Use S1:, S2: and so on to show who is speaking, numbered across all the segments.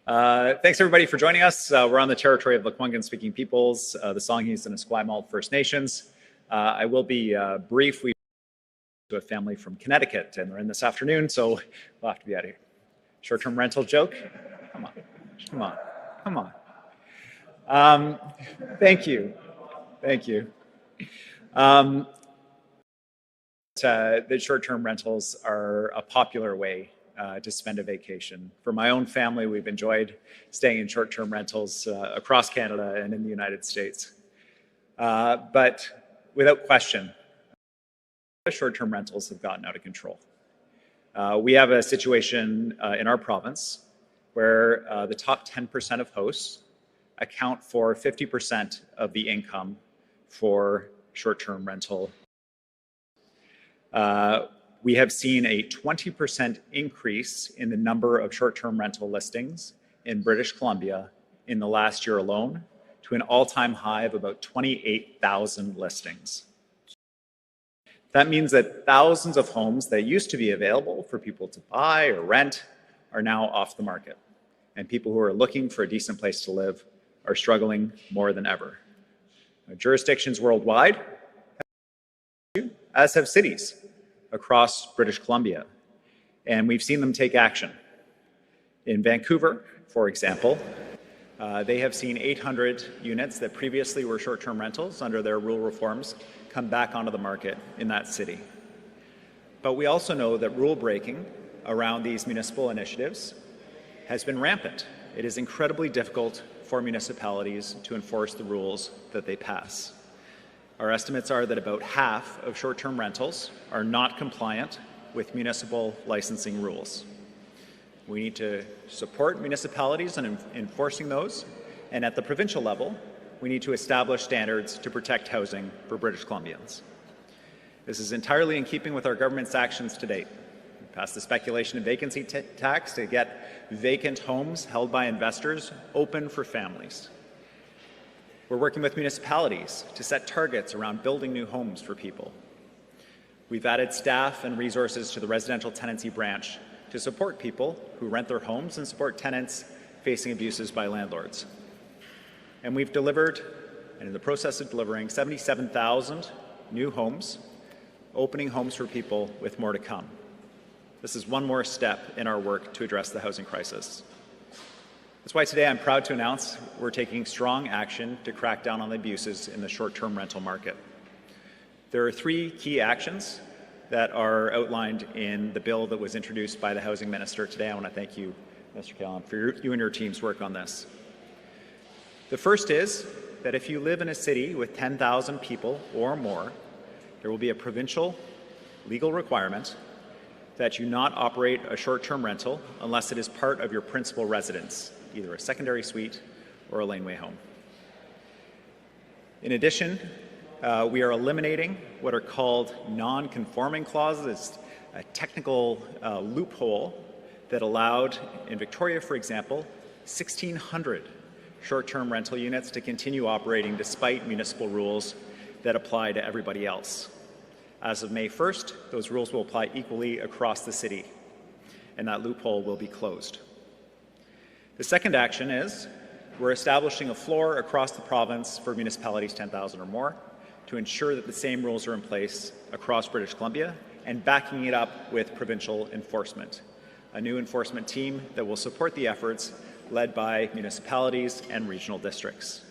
S1: Thanks everybody for joining us. We're on the territory of the Lekwungen-speaking peoples, the Songhees and Esquimalt First Nations. I will be brief. We to a family from Connecticut, and they're in this afternoon, so we'll have to be out of here. Short-term rental joke? Come on, come on, come on. Thank you, thank you. The short-term rentals are a popular way to spend a vacation. For my own family, we've enjoyed staying in short-term rentals across Canada and in the United States. But without question, short-term rentals have gotten out of control. We have a situation in our province where the top 10% of hosts account for 50% of the income for short-term rental. We have seen a 20% increase in the number of short-term rental listings in British Columbia in the last year alone, to an all-time high of about 28,000 listings. That means that thousands of homes that used to be available for people to buy or rent are now off the market. And people who are looking for a decent place to live are struggling more than ever. Jurisdictions worldwide, as have cities across British Columbia, and we've seen them take action. In Vancouver, for example, they have seen 800 units that previously were short-term rentals under their rule reforms come back onto the market in that city. But we also know that rule breaking around these municipal initiatives has been rampant. It is incredibly difficult for municipalities to enforce the rules that they pass. Our estimates are that about half of short-term rentals are not compliant with municipal licensing rules. We need to support municipalities in enforcing those, and at the provincial level, we need to establish standards to protect housing for British Columbians. This is entirely in keeping with our government's actions to date. We passed the speculation and vacancy tax to get vacant homes held by investors open for families. We're working with municipalities to set targets around building new homes for people. We've added staff and resources to the residential tenancy branch to support people who rent their homes and support tenants facing abuses by landlords. And we've delivered, and in the process of delivering, 77,000 new homes, opening homes for people with more to come. This is one more step in our work to address the housing crisis. That's why today I'm proud to announce we're taking strong action to crack down on the abuses in the short-term rental market. There are three key actions that are outlined in the bill that was introduced by the Housing Minister today. I want to thank you, Mr. Kahlon, for you and your team's work on this. The first is that if you live in a city with 10,000 people or more, there will be a provincial legal requirement that you not operate a short-term rental unless it is part of your principal residence, either a secondary suite or a laneway home. In addition, we are eliminating what are called non-conforming clauses. It's a technical loophole that allowed, in Victoria, for example, 1,600 short-term rental units to continue operating despite municipal rules that apply to everybody else. As of May 1st, those rules will apply equally across the city, and that loophole will be closed. The second action is we're establishing a floor across the province for municipalities 10,000 or more to ensure that the same rules are in place across British Columbia, and backing it up with provincial enforcement, a new enforcement team that will support the efforts led by municipalities and regional districts.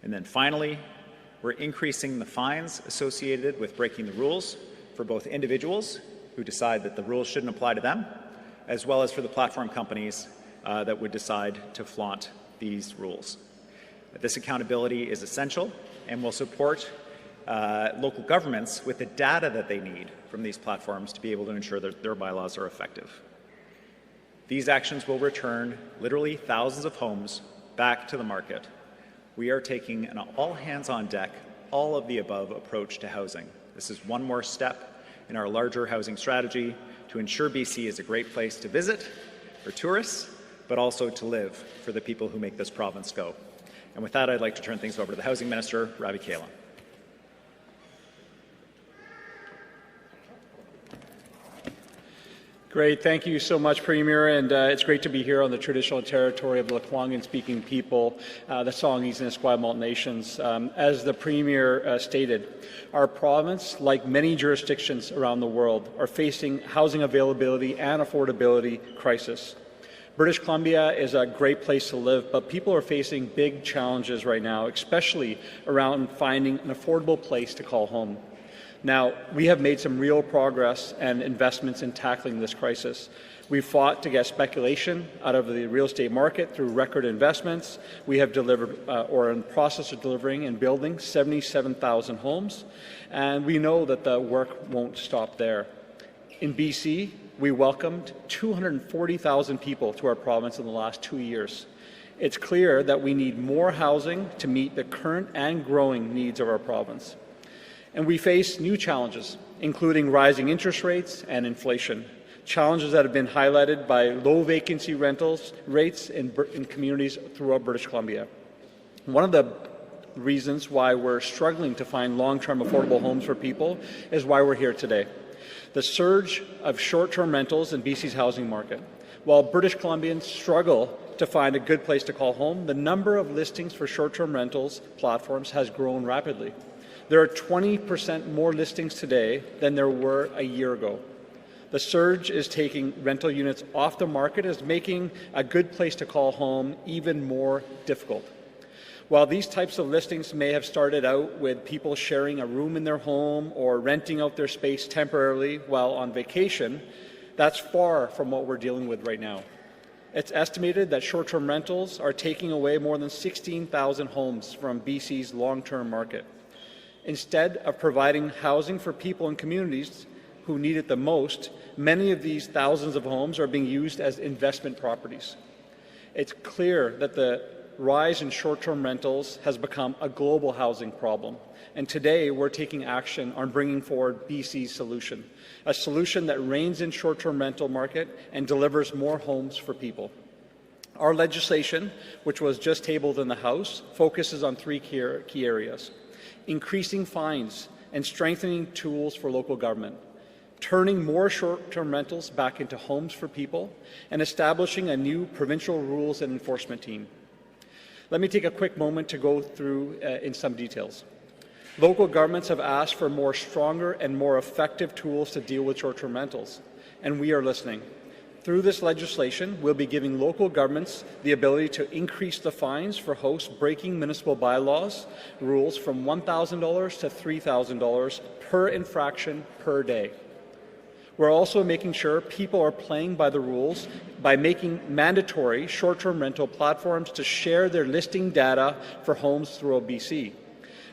S1: And then finally, we're increasing the fines associated with breaking the rules for both individuals who decide that the rules shouldn't apply to them, as well as for the platform companies that would decide to flaunt these rules. This accountability is essential and will support local governments with the data that they need from these platforms to be able to ensure that their bylaws are effective. These actions will return literally thousands of homes back to the market. We are taking an all-hands-on-deck, all-of-the-above approach to housing. This is one more step in our larger housing strategy to ensure BC is a great place to visit for tourists, but also to live for the people who make this province go. And with that, I'd like to turn things over to the Housing Minister, Ravi Kahlon.
S2: Great. Thank you so much, Premier. And it's great to be here on the traditional territory of the Lekwungen-speaking people, the Songhees and Esquimalt nations. As the Premier stated, our province, like many jurisdictions around the world, are facing housing availability and affordability crisis. British Columbia is a great place to live, but people are facing big challenges right now, especially around finding an affordable place to call home. Now, we have made some real progress and investments in tackling this crisis. We've fought to get speculation out of the real estate market through record investments. We have delivered, or in the process of delivering and building, 77,000 homes, and we know that the work won't stop there. In BC, we welcomed 240,000 people to our province in the last 2 years. It's clear that we need more housing to meet the current and growing needs of our province. And we face new challenges, including rising interest rates and inflation, challenges that have been highlighted by low vacancy rentals rates in communities throughout British Columbia. One of the reasons why we're struggling to find long-term affordable homes for people is why we're here today. The surge of short-term rentals in BC's housing market. While British Columbians struggle to find a good place to call home, the number of listings for short-term rentals platforms has grown rapidly. There are 20% more listings today than there were a year ago. The surge is taking rental units off the market, is making a good place to call home even more difficult. While these types of listings may have started out with people sharing a room in their home or renting out their space temporarily while on vacation, that's far from what we're dealing with right now. It's estimated that short-term rentals are taking away more than 16,000 homes from BC's long-term market. Instead of providing housing for people in communities who need it the most, many of these thousands of homes are being used as investment properties. It's clear that the rise in short-term rentals has become a global housing problem, and today we're taking action on bringing forward BC's solution, a solution that reins in short-term rental market and delivers more homes for people. Our legislation, which was just tabled in the House, focuses on three key areas: increasing fines and strengthening tools for local government, turning more short-term rentals back into homes for people, and establishing a new provincial rules and enforcement team. Let me take a quick moment to go through in some details. Local governments have asked for more stronger and more effective tools to deal with short-term rentals, and we are listening. Through this legislation, we'll be giving local governments the ability to increase the fines for hosts breaking municipal bylaws rules from $1,000 to $3,000 per infraction per day. We're also making sure people are playing by the rules by making mandatory short-term rental platforms to share their listing data for homes throughout BC.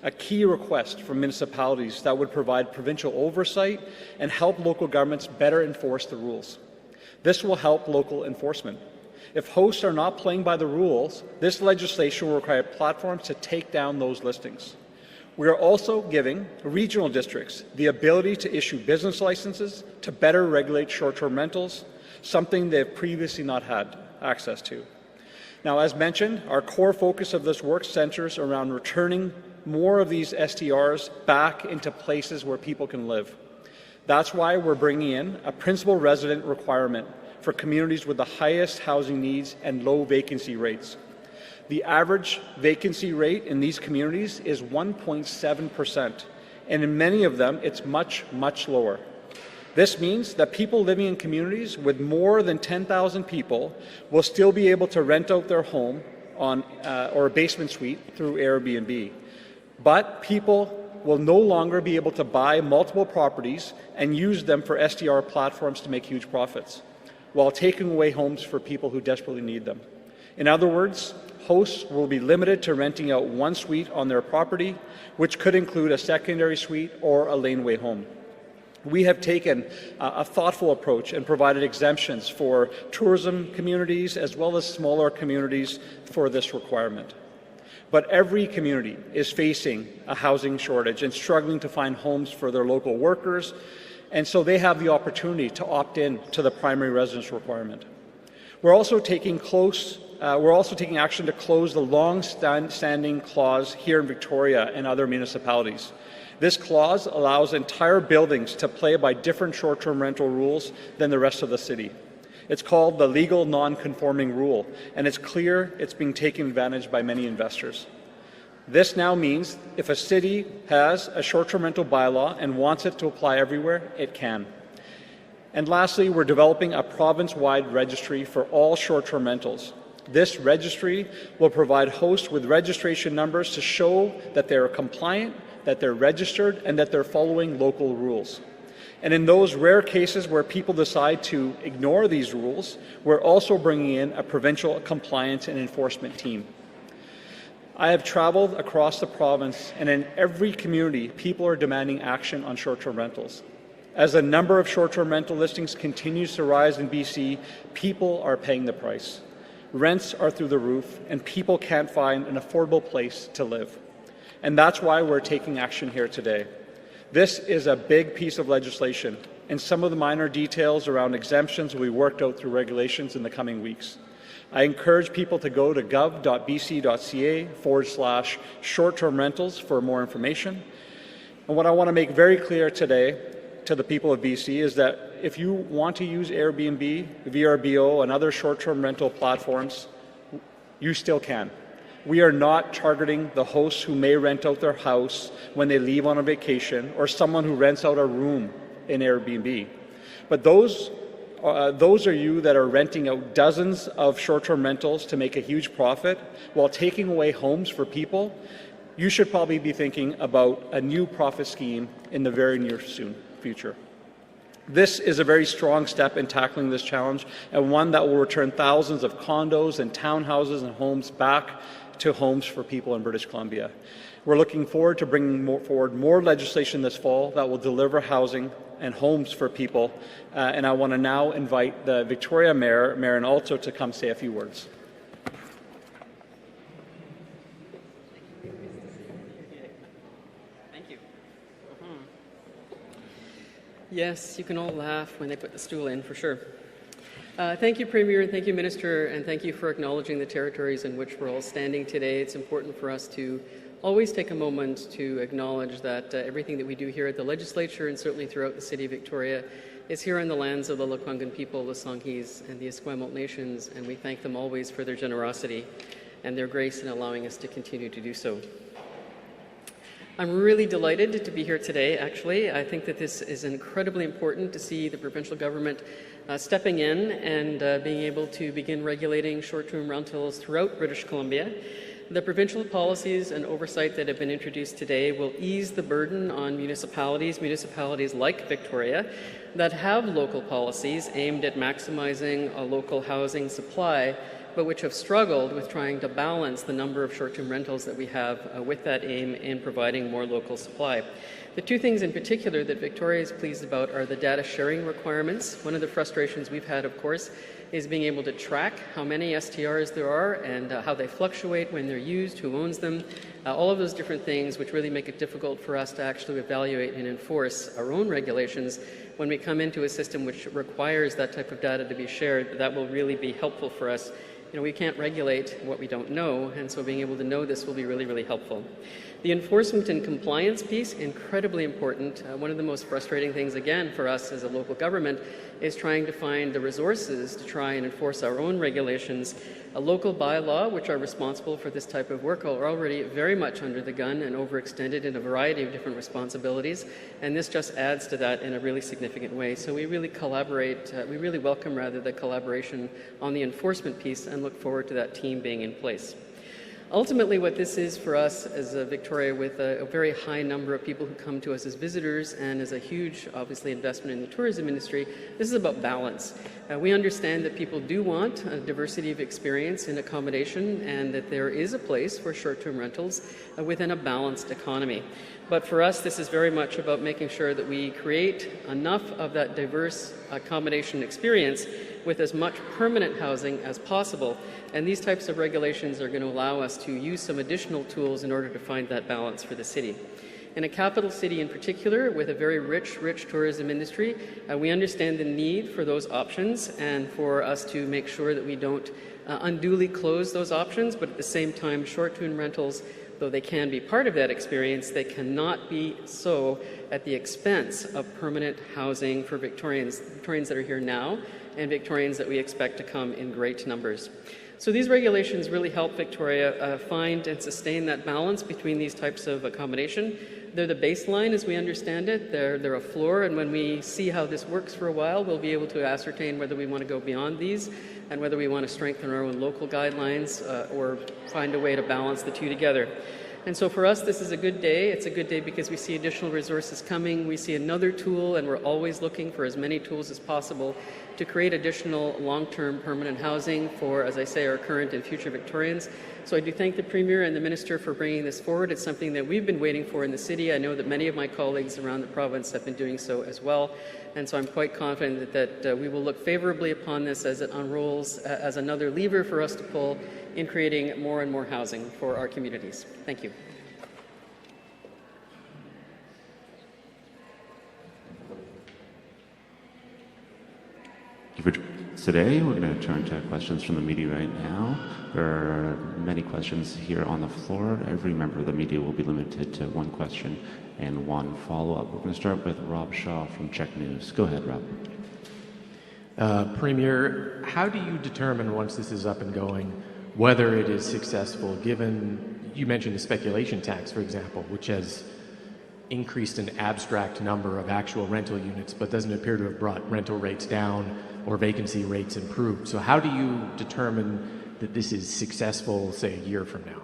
S2: A key request from municipalities that would provide provincial oversight and help local governments better enforce the rules. This will help local enforcement. If hosts are not playing by the rules, this legislation will require platforms to take down those listings. We are also giving regional districts the ability to issue business licenses to better regulate short-term rentals, something they've previously not had access to. Now, as mentioned, our core focus of this work centers around returning more of these STRs back into places where people can live. That's why we're bringing in a principal resident requirement for communities with the highest housing needs and low vacancy rates. The average vacancy rate in these communities is 1.7%, and in many of them, it's much, much lower. This means that people living in communities with more than 10,000 people will still be able to rent out their home or a basement suite through Airbnb. But people will no longer be able to buy multiple properties and use them for STR platforms to make huge profits, while taking away homes for people who desperately need them. In other words, hosts will be limited to renting out one suite on their property, which could include a secondary suite or a laneway home. We have taken a thoughtful approach and provided exemptions for tourism communities as well as smaller communities for this requirement. But every community is facing a housing shortage and struggling to find homes for their local workers, and so they have the opportunity to opt in to the primary residence requirement. We're also taking action to close the long-standing clause here in Victoria and other municipalities. This clause allows entire buildings to play by different short-term rental rules than the rest of the city. It's called the legal non-conforming rule, and it's clear it's being taken advantage by many investors. This now means if a city has a short-term rental bylaw and wants it to apply everywhere, it can. And lastly, we're developing a province-wide registry for all short-term rentals. This registry will provide hosts with registration numbers to show that they're compliant, that they're registered, and that they're following local rules. And in those rare cases where people decide to ignore these rules, we're also bringing in a provincial compliance and enforcement team. I have traveled across the province, and in every community, people are demanding action on short-term rentals. As the number of short-term rental listings continues to rise in BC, people are paying the price. Rents are through the roof, and people can't find an affordable place to live. And that's why we're taking action here today. This is a big piece of legislation, and some of the minor details around exemptions will be worked out through regulations in the coming weeks. I encourage people to go to gov.bc.ca/short-term rentals for more information. And what I want to make very clear today to the people of BC is that if you want to use Airbnb, VRBO, and other short-term rental platforms, you still can. We are not targeting the hosts who may rent out their house when they leave on a vacation or someone who rents out a room in Airbnb. But those are you that are renting out dozens of short-term rentals to make a huge profit while taking away homes for people. You should probably be thinking about a new profit scheme in the very near future. This is a very strong step in tackling this challenge, and one that will return thousands of condos and townhouses and homes back to homes for people in British Columbia. We're looking forward to bringing forward more legislation this fall that will deliver housing and homes for people, and I want to now invite the Victoria Mayor, Marin Alto, to come say a few words.
S3: Yes, you can all laugh when they put the stool in, for sure. Thank you, Premier, and thank you, Minister, and thank you for acknowledging the territories in which we're all standing today. It's important for us to always take a moment to acknowledge that everything that we do here at the Legislature and certainly throughout the City of Victoria is here on the lands of the Lekwungen people, the Songhees, and the Esquimalt nations, and we thank them always for their generosity and their grace in allowing us to continue to do so. I'm really delighted to be here today, actually. I think that this is incredibly important to see the provincial government stepping in and being able to begin regulating short-term rentals throughout British Columbia. The provincial policies and oversight that have been introduced today will ease the burden on municipalities like Victoria, that have local policies aimed at maximizing a local housing supply, but which have struggled with trying to balance the number of short-term rentals that we have with that aim in providing more local supply. The two things in particular that Victoria is pleased about are the data sharing requirements. One of the frustrations we've had, of course, is being able to track how many STRs there are and how they fluctuate when they're used, who owns them, all of those different things which really make it difficult for us to actually evaluate and enforce our own regulations. When we come into a system which requires that type of data to be shared, that will really be helpful for us. You know, we can't regulate what we don't know, and so being able to know this will be really, really helpful. The enforcement and compliance piece, incredibly important. One of the most frustrating things, again, for us as a local government is trying to find the resources to try and enforce our own regulations. A local bylaw, which are responsible for this type of work, are already very much under the gun and overextended in a variety of different responsibilities, and this just adds to that in a really significant way. So we really welcome the collaboration on the enforcement piece and look forward to that team being in place. Ultimately, what this is for us as Victoria, with a very high number of people who come to us as visitors and as a huge, obviously, investment in the tourism industry, this is about balance. We understand that people do want a diversity of experience in accommodation and that there is a place for short-term rentals within a balanced economy. But for us, this is very much about making sure that we create enough of that diverse accommodation experience with as much permanent housing as possible. And these types of regulations are going to allow us to use some additional tools in order to find that balance for the city. In a capital city in particular, with a very rich tourism industry, we understand the need for those options and for us to make sure that we don't unduly close those options, but at the same time, short-term rentals though they can be part of that experience, they cannot be so at the expense of permanent housing for Victorians that are here now and Victorians that we expect to come in great numbers. So these regulations really help Victoria find and sustain that balance between these types of accommodation. They're the baseline as we understand it. They're a floor, and when we see how this works for a while, we'll be able to ascertain whether we want to go beyond these and whether we want to strengthen our own local guidelines or find a way to balance the two together. And so for us, this is a good day. It's a good day because we see additional resources coming. We see another tool, and we're always looking for as many tools as possible to create additional long-term permanent housing for, as I say, our current and future Victorians. So I do thank the Premier and the Minister for bringing this forward. It's something that we've been waiting for in the city. I know that many of my colleagues around the province have been doing so as well. And so I'm quite confident that we will look favorably upon this as it unrolls as another lever for us to pull in creating more and more housing for our communities. Thank you.
S4: Thank you for today. We're going to turn to questions from the media right now. There are many questions here on the floor. Every member of the media will be limited to one question and one follow-up. We're going to start with Rob Shaw from Czech News. Go ahead, Rob.
S5: Premier, how do you determine once this is up and going whether it is successful, given you mentioned the speculation tax, for example, which has increased an abstract number of actual rental units but doesn't appear to have brought rental rates down or vacancy rates improved? So how do you determine that this is successful, say, a year from now?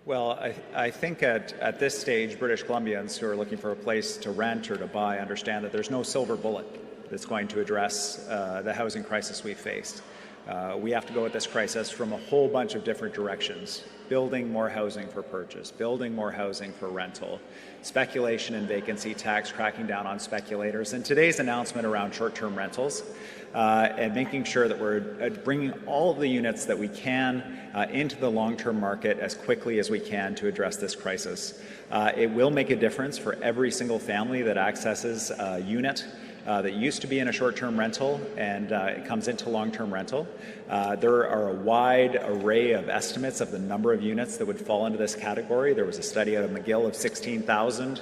S1: Well, I think at this stage, British Columbians who are looking for a place to rent or to buy understand that there's no silver bullet that's going to address the housing crisis we faced. We have to go at this crisis from a whole bunch of different directions. Building more housing for purchase, building more housing for rental, speculation and vacancy tax, cracking down on speculators, and today's announcement around short-term rentals, and making sure that we're bringing all of the units that we can into the long-term market as quickly as we can to address this crisis. It will make a difference for every single family that accesses a unit that used to be in a short-term rental and it comes into long-term rental. There are a wide array of estimates of the number of units that would fall into this category. There was a study out of McGill of 16,000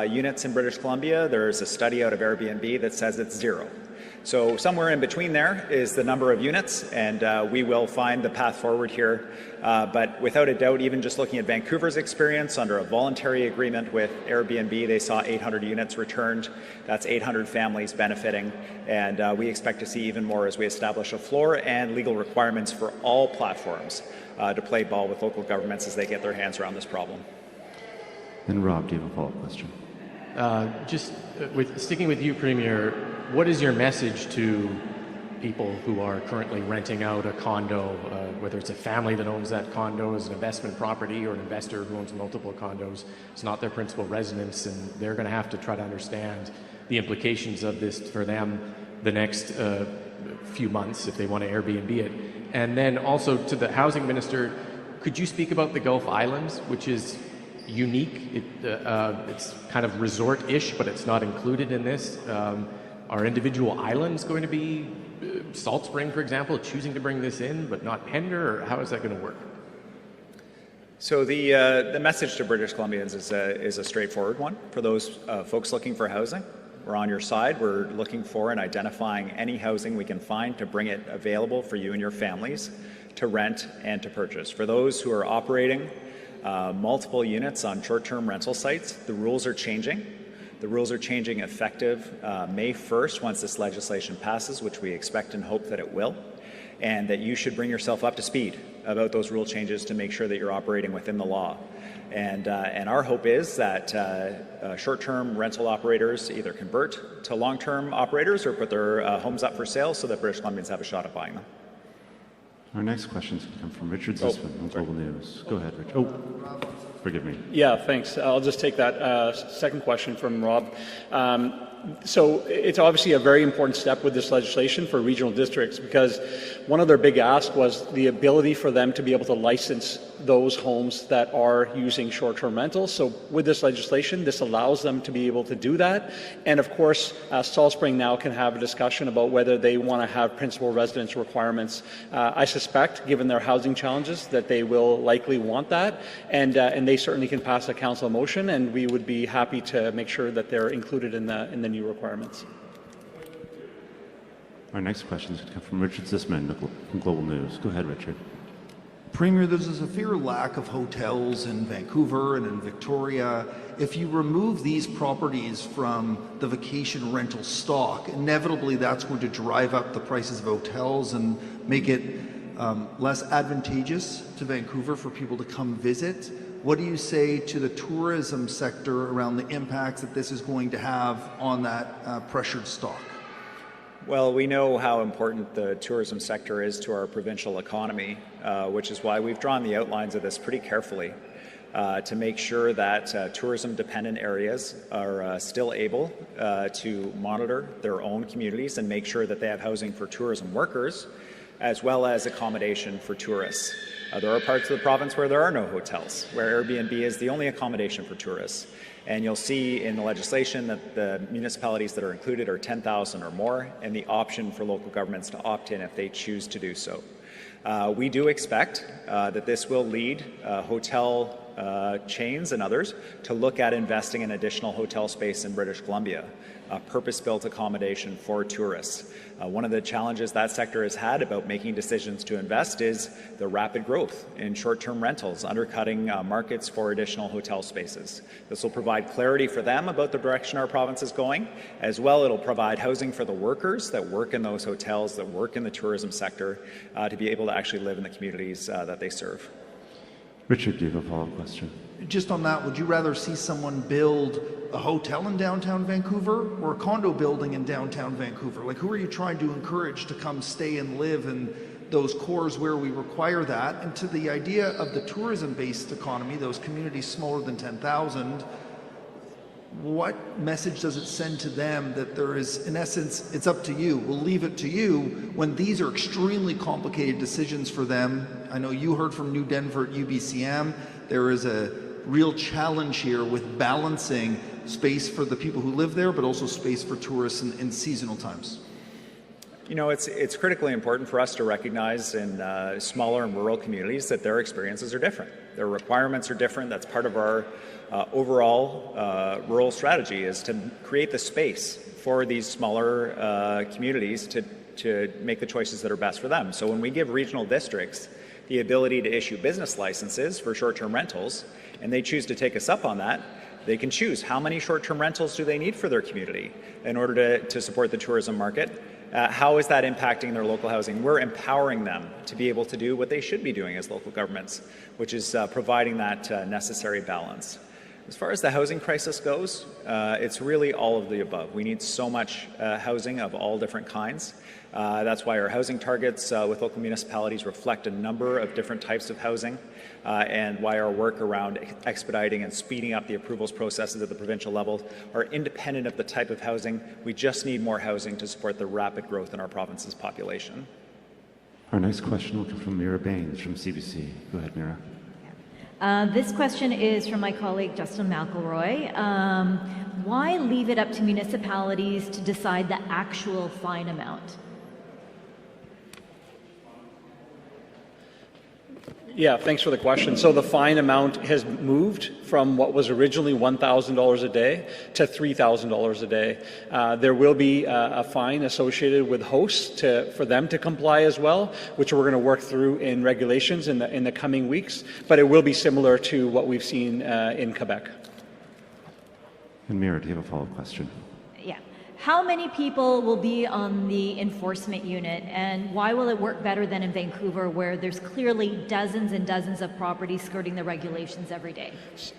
S1: units in British Columbia. There's a study out of Airbnb that says it's 0. So somewhere in between there is the number of units, and we will find the path forward here. But without a doubt, even just looking at Vancouver's experience under a voluntary agreement with Airbnb, they saw 800 units returned. That's 800 families benefiting, and we expect to see even more as we establish a floor and legal requirements for all platforms to play ball with local governments as they get their hands around this problem.
S4: And Rob, do you have a follow-up question?
S5: Sticking with you, Premier, what is your message to people who are currently renting out a condo, whether it's a family that owns that condo as an investment property or an investor who owns multiple condos? It's not their principal residence, and they're going to have to try to understand the implications of this for them the next few months if they want to Airbnb it. And then also to the housing minister, could you speak about the Gulf Islands, which is unique? It's kind of resort-ish, but it's not included in this. Are individual islands going to be, Salt Spring, for example, choosing to bring this in, but not Pender, or how is that going to work?
S1: So the message to British Columbians is a straightforward one. For those folks looking for housing, we're on your side. We're looking for and identifying any housing we can find to bring it available for you and your families to rent and to purchase. For those who are operating multiple units on short-term rental sites, the rules are changing. The rules are changing effective May 1st once this legislation passes, which we expect and hope that it will, and that you should bring yourself up to speed about those rule changes to make sure that you're operating within the law. And our hope is that short-term rental operators either convert to long-term operators or put their homes up for sale so that British Columbians have a shot at buying them.
S4: Our next question is going to come from Richard Zisman on Global News. Go ahead, Richard. Oh, forgive me.
S2: Yeah, thanks. I'll just take that second question from Rob. So it's obviously a very important step with this legislation for regional districts, because one of their big asks was the ability for them to be able to license those homes that are using short-term rentals. So with this legislation, this allows them to be able to do that. And of course, Salt Spring now can have a discussion about whether they want to have principal residence requirements. I suspect suspect, given their housing challenges, that they will likely want that, and they certainly can pass a council motion, and we would be happy to make sure that they're included in the new requirements.
S4: Our next question is going to come from Richard Zisman from Global News. Go ahead, Richard.
S6: Premier, there's a severe lack of hotels in Vancouver and in Victoria. If you remove these properties from the vacation rental stock, inevitably that's going to drive up the prices of hotels and make it less advantageous to Vancouver for people to come visit. What do you say to the tourism sector around the impacts that this is going to have on that pressured stock?
S1: Well, we know how important the tourism sector is to our provincial economy, which is why we've drawn the outlines of this pretty carefully to make sure that tourism-dependent areas are still able to monitor their own communities and make sure that they have housing for tourism workers, as well as accommodation for tourists. There are parts of the province where there are no hotels, where Airbnb is the only accommodation for tourists. And you'll see in the legislation that the municipalities that are included are 10,000 or more, and the option for local governments to opt in if they choose to do so. We do expect that this will lead hotel chains and others to look at investing in additional hotel space in British Columbia, purpose-built accommodation for tourists. One of the challenges that sector has had about making decisions to invest is the rapid growth in short-term rentals, undercutting markets for additional hotel spaces. This will provide clarity for them about the direction our province is going. As well, it'll provide housing for the workers that work in those hotels, that work in the tourism sector, to be able to actually live in the communities that they serve.
S4: Richard, do you have a follow-up question?
S6: Just on that, would you rather see someone build a hotel in downtown Vancouver or a condo building in downtown Vancouver? Like, who are you trying to encourage to come stay and live in those cores where we require that? And to the idea of the tourism-based economy, those communities smaller than 10,000, what message does it send to them that there is, in essence, it's up to you, we'll leave it to you, when these are extremely complicated decisions for them? I know you heard from New Denver at UBCM. There is a real challenge here with balancing space for the people who live there, but also space for tourists in seasonal times.
S1: You know, it's critically important for us to recognize in smaller and rural communities that their experiences are different. Their requirements are different. That's part of our overall rural strategy, is to create the space for these smaller communities to make the choices that are best for them. So when we give regional districts the ability to issue business licenses for short-term rentals, and they choose to take us up on that, they can choose how many short-term rentals do they need for their community in order to support the tourism market. How is that impacting their local housing? We're empowering them to be able to do what they should be doing as local governments, which is providing that necessary balance. As far as the housing crisis goes, it's really all of the above. We need so much housing of all different kinds. That's why our housing targets with local municipalities reflect a number of different types of housing, and why our work around expediting and speeding up the approvals processes at the provincial level are independent of the type of housing. We just need more housing to support the rapid growth in our province's population.
S4: Our next question will come from Mira Baines from CBC. Go ahead, Mira.
S7: This question is from my colleague Justin McElroy. Why leave it up to municipalities to decide the actual fine amount?
S2: Yeah, thanks for the question. So the fine amount has moved from what was originally $1,000 a day to $3,000 a day. There will be a fine associated with hosts for them to comply as well, which we're going to work through in regulations in the coming weeks, but it will be similar to what we've seen in Quebec.
S4: And Mira, do you have a follow-up question?
S7: Yeah. How many people will be on the enforcement unit, and why will it work better than in Vancouver, where there's clearly dozens and dozens of properties skirting the regulations every day?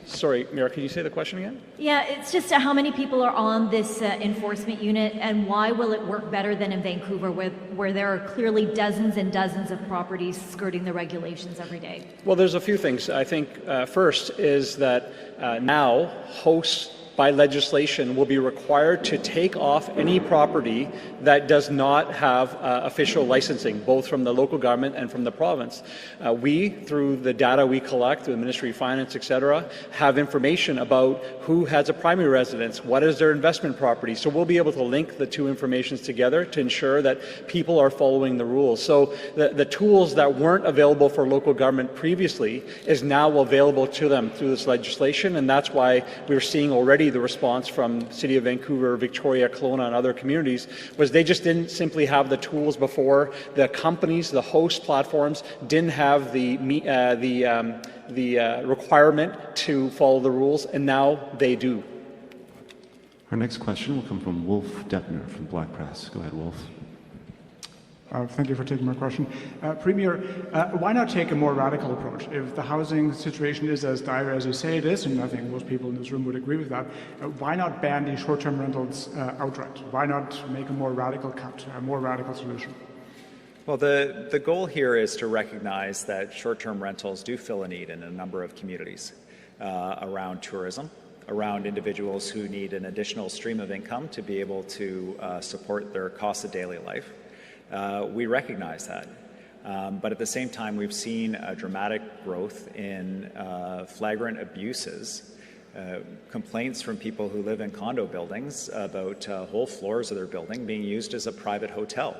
S2: Sorry, Mira, can you say the question again?
S7: Yeah, it's just how many people are on this enforcement unit, and why will it work better than in Vancouver, where there are clearly dozens and dozens of properties skirting the regulations every day?
S2: Well, there's a few things. I think first is that now hosts by legislation, will be required to take off any property that does not have official licensing, both from the local government and from the province. We, through the data we collect, through the Ministry of Finance, etc., have information about who has a primary residence, what is their investment property. So we'll be able to link the two informations together to ensure that people are following the rules. So the tools that weren't available for local government previously is now available to them through this legislation, and that's why we're seeing already the response from City of Vancouver, Victoria, Kelowna, and other communities was they just didn't simply have the tools before. The companies, the host platforms, didn't have the requirement to follow the rules, and now they do.
S4: Our next question will come from Wolf Deppner from Black Press. Go ahead, Wolf.
S8: Thank you for taking my question. Premier, why not take a more radical approach? If the housing situation is as dire as you say it is, and I think most people in this room would agree with that, why not ban these short-term rentals outright? Why not make a more radical cut, a more radical solution?
S1: Well, the goal here is to recognize that short-term rentals do fill a need in a number of communities around tourism, around individuals who need an additional stream of income to be able to support their costs of daily life. We recognize that. But at the same time, we've seen a dramatic growth in flagrant abuses, complaints from people who live in condo buildings about whole floors of their building being used as a private hotel,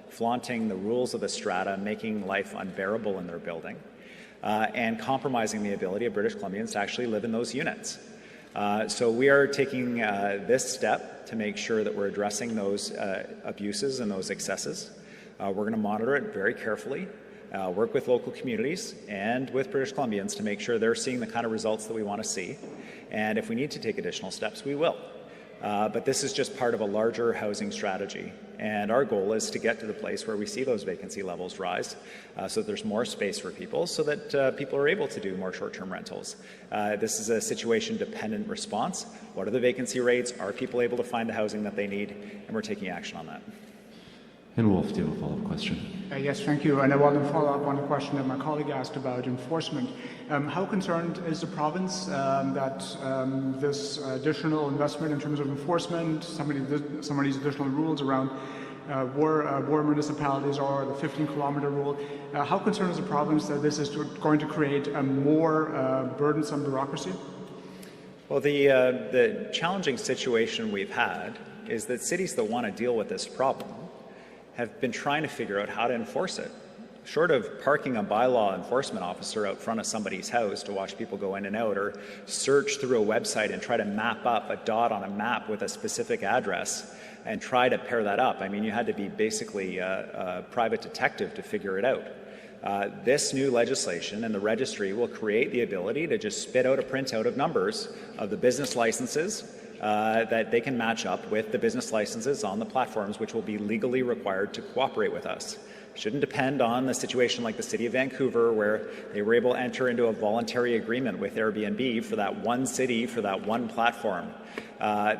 S1: flaunting the rules of the strata, making life unbearable in their building, and compromising the ability of British Columbians to actually live in those units. So we are taking this step to make sure that we're addressing those abuses and those excesses. We're going to monitor it very carefully, work with local communities and with British Columbians to make sure they're seeing the kind of results that we want to see. And if we need to take additional steps, we will. But this is just part of a larger housing strategy. And our goal is to get to the place where we see those vacancy levels rise so that there's more space for people, so that people are able to do more short-term rentals. This is a situation-dependent response. What are the vacancy rates? Are people able to find the housing that they need? And we're taking action on that.
S4: And Wolf, do you have a follow-up question?
S8: Yes, thank you. And I want to follow up on a question that my colleague asked about enforcement. How concerned is the province that this additional investment in terms of enforcement, some of these additional rules around where municipalities are, the 15-kilometer rule, how concerned is the province that this is going to create a more burdensome bureaucracy?
S1: Well, the challenging situation we've had is that cities that want to deal with this problem have been trying to figure out how to enforce it. Short of parking a bylaw enforcement officer out front of somebody's house to watch people go in and out, or search through a website and try to map up a dot on a map with a specific address and try to pair that up. I mean, you had to be basically a private detective to figure it out. This new legislation and the registry will create the ability to just spit out a printout of numbers of the business licenses that they can match up with the business licenses on the platforms, which will be legally required to cooperate with us. Shouldn't depend on the situation like the City of Vancouver, where they were able to enter into a voluntary agreement with Airbnb for that one city, for that one platform.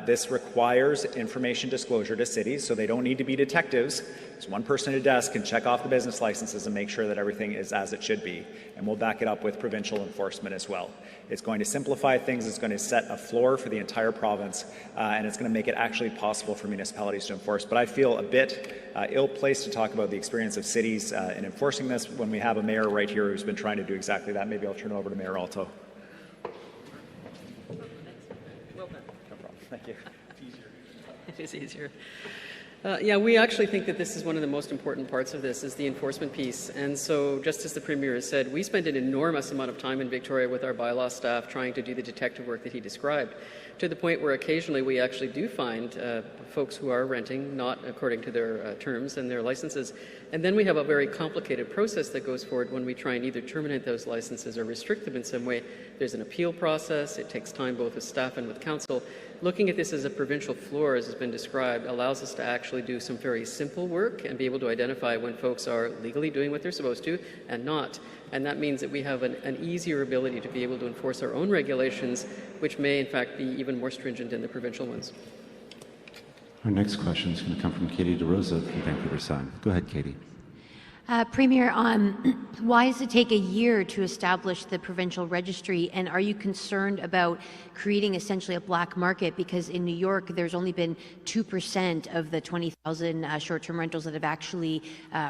S1: This requires information disclosure to cities, so they don't need to be detectives. There's one person at a desk can check off the business licenses and make sure that everything is as it should be. And we'll back it up with provincial enforcement as well. It's going to simplify things, it's going to set a floor for the entire province, and it's going to make it actually possible for municipalities to enforce. But I feel a bit ill-placed to talk about the experience of cities in enforcing this when we have a mayor right here who's been trying to do exactly that. Maybe I'll turn it over to Mayor Alto. Thank you.
S3: It is easier. Yeah, we actually think that this is one of the most important parts of this, is the enforcement piece. And so, just as the Premier has said, we spend an enormous amount of time in Victoria with our bylaw staff trying to do the detective work that he described, to the point where occasionally we actually do find folks who are renting not according to their terms and their licenses. And then we have a very complicated process that goes forward when we try and either terminate those licenses or restrict them in some way. There's an appeal process. It takes time both with staff and with council. Looking at this as a provincial floor, as has been described, allows us to actually do some very simple work and be able to identify when folks are legally doing what they're supposed to and not. And that means that we have an easier ability to be able to enforce our own regulations, which may in fact be even more stringent than the provincial ones.
S4: Our next question is going to come from Katie DeRosa from Vancouver Sun. Go ahead, Katie.
S9: Premier, why does it take a year to establish the provincial registry, and are you concerned about creating essentially a black market? Because in New York, there's only been 2% of the 20,000 short-term rentals that have actually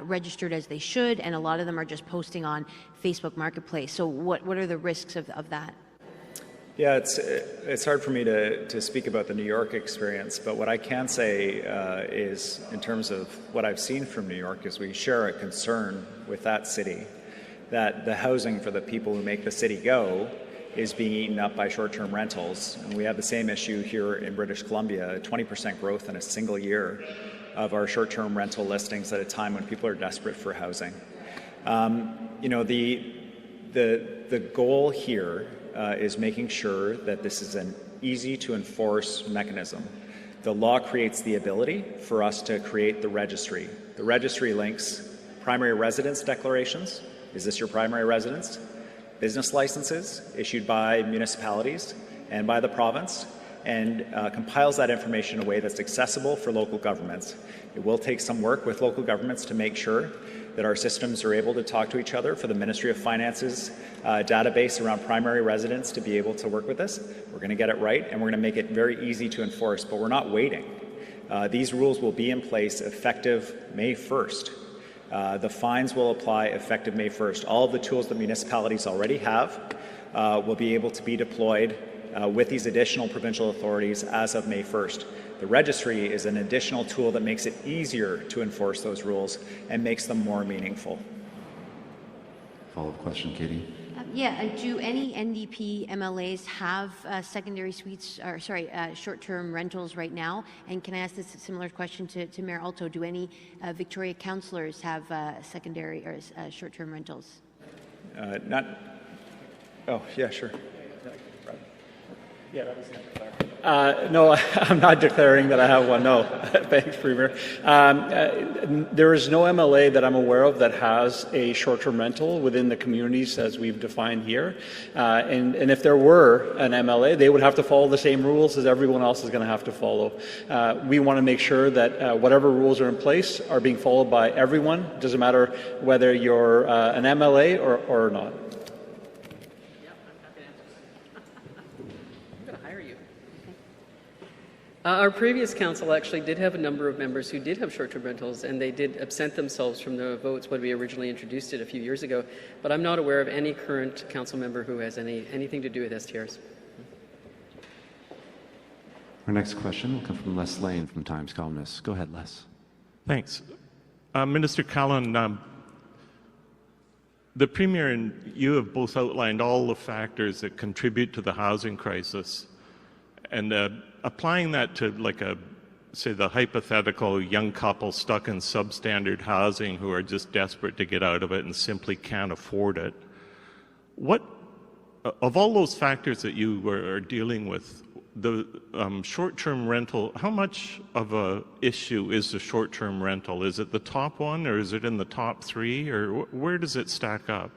S9: registered as they should, and a lot of them are just posting on Facebook Marketplace. So what are the risks of that?
S1: Yeah, it's hard for me to speak about the New York experience, but what I can say is, in terms of what I've seen from New York, is we share a concern with that city that the housing for the people who make the city go is being eaten up by short-term rentals. And we have the same issue here in British Columbia, 20% growth in a single year of our short-term rental listings at a time when people are desperate for housing. You know, the goal here is making sure that this is an easy to enforce mechanism. The law creates the ability for us to create the registry. The registry links primary residence declarations. Is this your primary residence? Business licenses issued by municipalities and by the province, and compiles that information in a way that's accessible for local governments. It will take some work with local governments to make sure that our systems are able to talk to each other, for the Ministry of Finance's database around primary residence to be able to work with this. We're going to get it right, and we're going to make it very easy to enforce, but we're not waiting. These rules will be in place effective May 1st. The fines will apply effective May 1st. All of the tools that municipalities already have will be able to be deployed with these additional provincial authorities as of May 1st. The registry is an additional tool that makes it easier to enforce those rules and makes them more meaningful.
S4: Follow-up question, Katie.
S9: Do any NDP MLAs have secondary suites, or short-term rentals right now? And can I ask this similar question to Mayor Alto? Do any Victoria councillors have secondary or short-term rentals?
S1: Oh, yeah, sure.
S2: Yeah, that was no, I'm not declaring that I have one, no. Thanks, Premier. There is no MLA that I'm aware of that has a short-term rental within the communities as we've defined here. And if there were an MLA, they would have to follow the same rules as everyone else is going to have to follow. We want to make sure that whatever rules are in place are being followed by everyone. It doesn't matter whether you're an MLA or not.
S3: Our previous council actually did have a number of members who did have short-term rentals, and they did absent themselves from the votes when we originally introduced it a few years ago. But I'm not aware of any current council member who has anything to do with STRs.
S4: Our next question will come from Les Lane from Times Columnist. Go ahead, Les.
S10: Thanks. Minister Kahlon, the Premier and you have both outlined all the factors that contribute to the housing crisis. And applying that to, say, the hypothetical young couple stuck in substandard housing who are just desperate to get out of it and simply can't afford it. What, of all those factors that you are dealing with, the short-term rental, how much of a issue is the short-term rental? Is it the top one, or is it in the top three, or where does it stack up?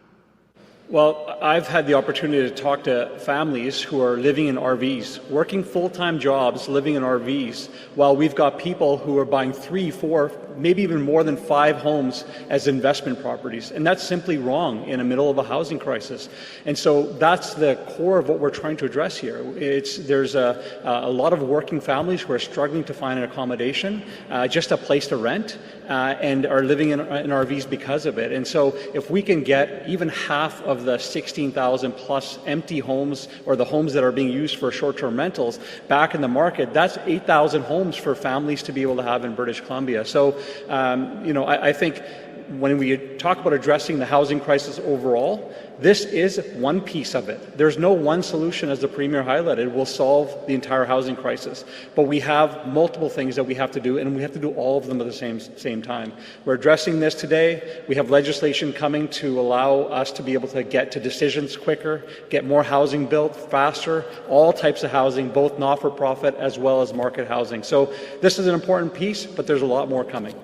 S2: Well, I've had the opportunity to talk to families who are living in RVs, working full-time jobs, living in RVs, while we've got people who are buying 3, 4, maybe even more than 5 homes as investment properties. And that's simply wrong in the middle of a housing crisis. And so that's the core of what we're trying to address here. There's a lot of working families who are struggling to find an accommodation, just a place to rent, and are living in RVs because of it. And so if we can get even half of the 16,000 plus empty homes, or the homes that are being used for short-term rentals, back in the market, that's 8,000 homes for families to be able to have in British Columbia. So, I think when we talk about addressing the housing crisis overall, this is one piece of it. There's no one solution, as the Premier highlighted, will solve the entire housing crisis. But we have multiple things that we have to do, and we have to do all of them at the same time. We're addressing this today. We have legislation coming to allow us to be able to get to decisions quicker, get more housing built faster, all types of housing, both not-for-profit as well as market housing. So this is an important piece, but there's a lot more coming.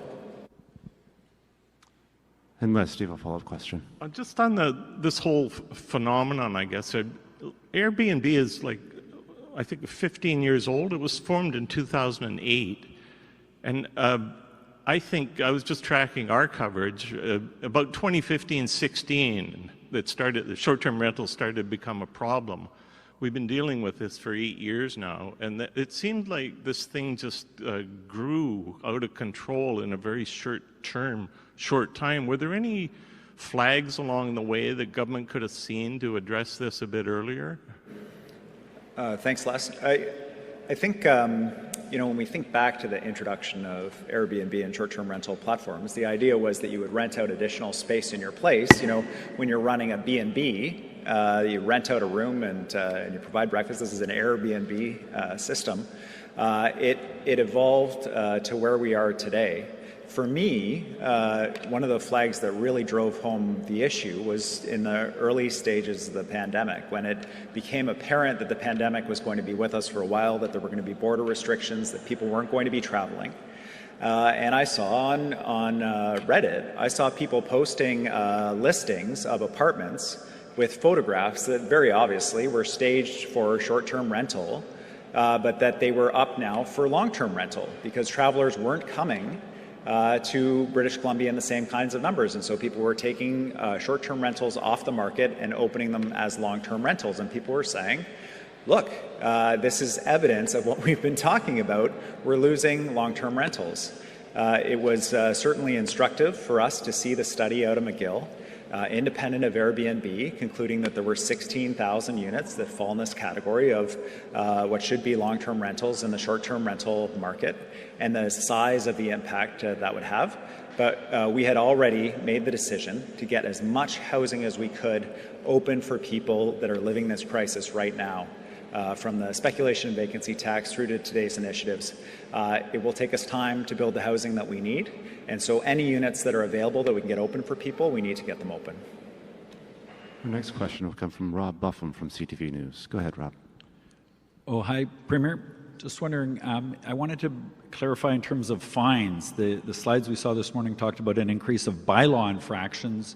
S4: And Les, do you have a follow-up question?
S10: Just on this whole phenomenon, I guess, Airbnb is I think 15 years old. It was formed in 2008. And I think I was just tracking our coverage. About 2015-16, the short-term rentals started to become a problem. We've been dealing with this for 8 years now, and it seemed like this thing just grew out of control in a very short time. Were there any flags along the way that government could have seen to address this a bit earlier?
S1: Thanks, Les. I think, when we think back to the introduction of Airbnb and short-term rental platforms, the idea was that you would rent out additional space in your place. When you're running a B&B, you rent out a room and you provide breakfast. This is an Airbnb system. It evolved to where we are today. For me, one of the flags that really drove home the issue was in the early stages of the pandemic, when it became apparent that the pandemic was going to be with us for a while, that there were going to be border restrictions, that people weren't going to be traveling. And I saw on Reddit, I saw people posting listings of apartments with photographs that very obviously were staged for short-term rental, but that they were up now for long-term rental because travelers weren't coming to British Columbia in the same kinds of numbers. And so people were taking short-term rentals off the market and opening them as long-term rentals. And people were saying, look, this is evidence of what we've been talking about. We're losing long-term rentals. It was certainly instructive for us to see the study out of McGill, independent of Airbnb, concluding that there were 16,000 units that fall in this category of what should be long-term rentals in the short-term rental market, and the size of the impact that would have. But we had already made the decision to get as much housing as we could open for people that are living this crisis right now. From the speculation and vacancy tax through to today's initiatives. It will take us time to build the housing that we need, and so any units that are available that we can get open for people, we need to get them open.
S4: Our next question will come from Rob Buffum from CTV News. Go ahead, Rob.
S11: Oh, hi, Premier. Just wondering, I wanted to clarify in terms of fines. The slides we saw this morning talked about an increase of bylaw infractions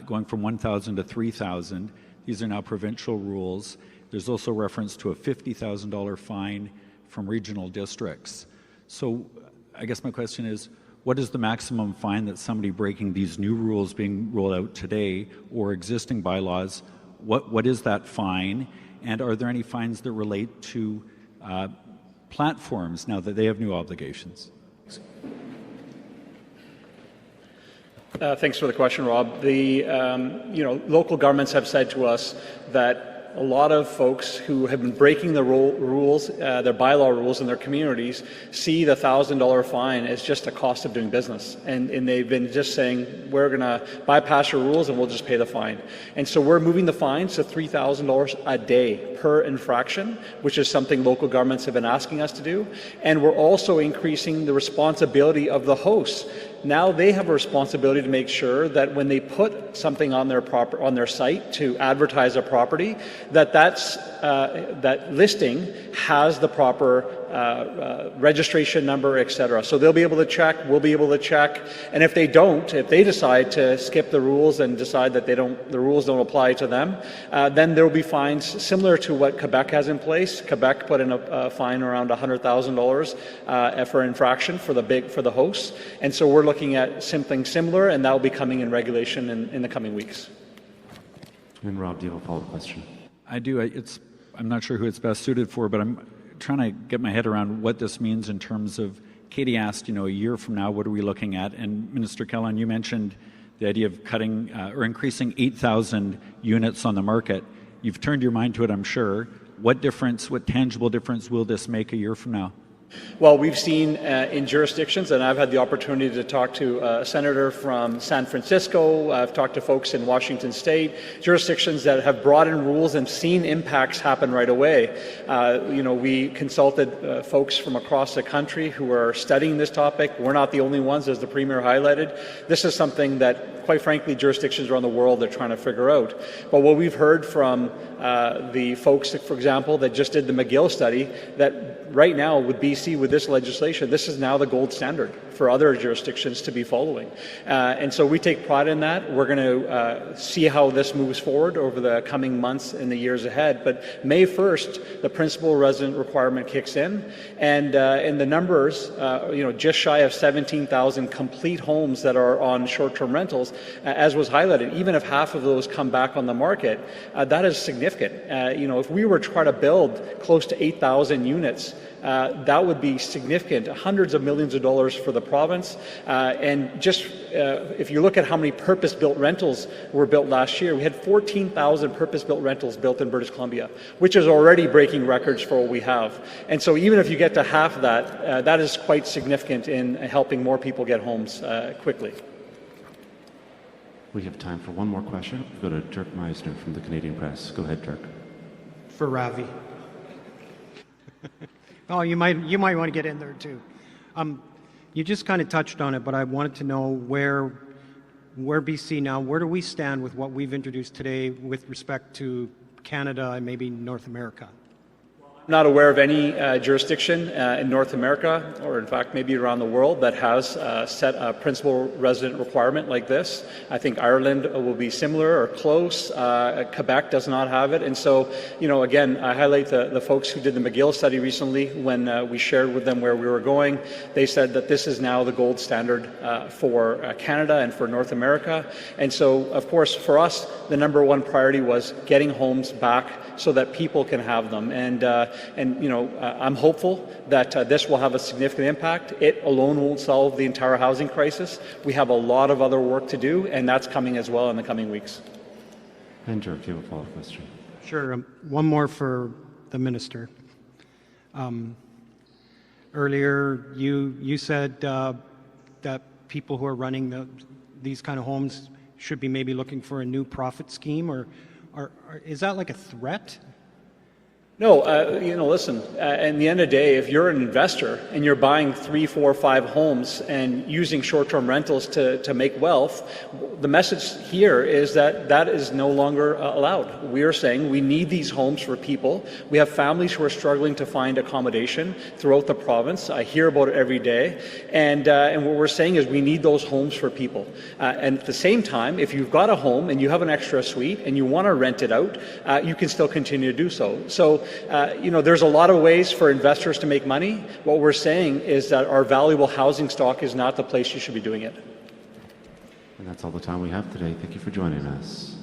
S11: going from 1,000 to 3,000. These are now provincial rules. There's also reference to a $50,000 fine from regional districts. So I guess my question is, what is the maximum fine that somebody breaking these new rules being rolled out today or existing bylaws, what is that fine? And are there any fines that relate to platforms now that they have new obligations?
S2: Thanks for the question, Rob. The local governments have said to us that a lot of folks who have been breaking the rules, their bylaw rules in their communities, see the $1,000 fine as just a cost of doing business. And they've been just saying, we're going to bypass your rules and we'll just pay the fine. And so we're moving the fines to $3,000 a day per infraction, which is something local governments have been asking us to do. And we're also increasing the responsibility of the hosts. Now they have a responsibility to make sure that when they put something on their site to advertise a property, that listing has the proper registration number, etc. So they'll be able to check, we'll be able to check, and if they decide to skip the rules and decide that the rules don't apply to them, then there will be fines similar to what Quebec has in place. Quebec put in a fine around $100,000 for infraction for the hosts, and so we're looking at something similar, and that will be coming in regulation in the coming weeks.
S4: And Rob, do you have a follow-up question?
S11: I do. I'm not sure who it's best suited for, but I'm trying to get my head around what this means in terms of, Katie asked, a year from now, what are we looking at? And Minister Kahlon, you mentioned the idea of cutting or increasing 8,000 units on the market. You've turned your mind to it, I'm sure. What tangible difference will this make a year from now?
S2: Well, we've seen in jurisdictions, and I've had the opportunity to talk to a senator from San Francisco, I've talked to folks in Washington State, jurisdictions that have brought in rules and seen impacts happen right away. We consulted folks from across the country who are studying this topic. We're not the only ones, as the Premier highlighted. This is something that, quite frankly, jurisdictions around the world are trying to figure out. But what we've heard from the folks, for example, that just did the McGill study, that right now with BC, with this legislation, this is now the gold standard for other jurisdictions to be following. And so we take pride in that. We're going to see how this moves forward over the coming months and the years ahead. But May 1st, the principal resident requirement kicks in, and the numbers, just shy of 17,000 complete homes that are on short-term rentals, as was highlighted. Even if half of those come back on the market, that is significant. If we were trying to build close to 8,000 units, that would be significant, hundreds of millions of dollars for the province. And just if you look at how many purpose-built rentals were built last year, we had 14,000 purpose-built rentals built in British Columbia, which is already breaking records for what we have. And so even if you get to half of that, that is quite significant in helping more people get homes quickly.
S4: We have time for one more question. We'll go to Dirk Meisner from the Canadian Press. Go ahead, Dirk.
S12: For Ravi. Oh, you might want to get in there too. You just kind of touched on it, but I wanted to know where BC now, where do we stand with what we've introduced today with respect to Canada and maybe North America?
S2: I'm not aware of any jurisdiction in North America, or in fact maybe around the world, that has set a principal resident requirement like this. I think Ireland will be similar or close. Quebec does not have it. And so, again, I highlight the folks who did the McGill study recently when we shared with them where we were going. They said that this is now the gold standard for Canada and for North America. And so, of course, for us, the number one priority was getting homes back so that people can have them. And I'm hopeful that this will have a significant impact. It alone won't solve the entire housing crisis. We have a lot of other work to do, and that's coming as well in the coming weeks.
S4: And Dirk, you have a follow-up question.
S12: Sure. One more for the minister. Earlier, you said that people who are running these kind of homes should be maybe looking for a new profit scheme, or is that like a threat?
S2: No, listen, in the end of the day, if you're an investor and you're buying 3, 4, 5 homes and using short-term rentals to make wealth, the message here is that is no longer allowed. We are saying we need these homes for people. We have families who are struggling to find accommodation throughout the province. I hear about it every day. And what we're saying is we need those homes for people. And at the same time, if you've got a home and you have an extra suite and you want to rent it out, you can still continue to do so. So, there's a lot of ways for investors to make money. What we're saying is that our valuable housing stock is not the place you should be doing it.
S4: And that's all the time we have today. Thank you for joining us.